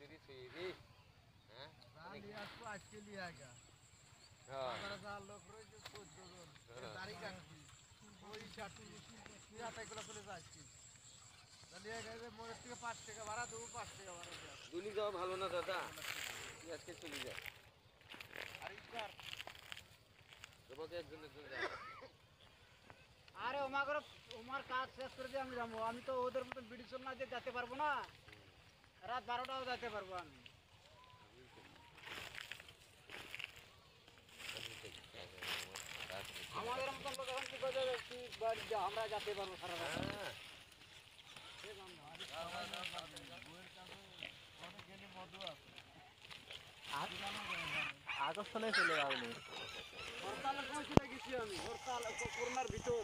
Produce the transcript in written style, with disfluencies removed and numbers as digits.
तेरी सुई हाँ आज के लिए आ गया लोग रोज सोच तारीख ওই চাটু কিরা টাইগুলো চলে যায় আজকে দালিয়া গায়ে মোড়ের থেকে 5 টাকা ভাড়া দেবো 5 টাকা ভাড়া দেবো দুনি যাওয়া ভালো না দাদা তুই আজকে চলে যা আর স্যার তোমাকে একজন যা আরে ওমার কাজ শেষ করে দিয়ে আমি যাবো আমি তো ওদের মতন বিড়ি চল না দিয়ে যেতে পারবো না রাত 12টাও যেতে পারবো আমি আমাদের মতন লোক এখন কি করে আমরা যেতে পারবো সারা রাত আগস্ট চলে যাবে হরতালের সময় চলে গেছি আমি হরতাল করোনার ভিতর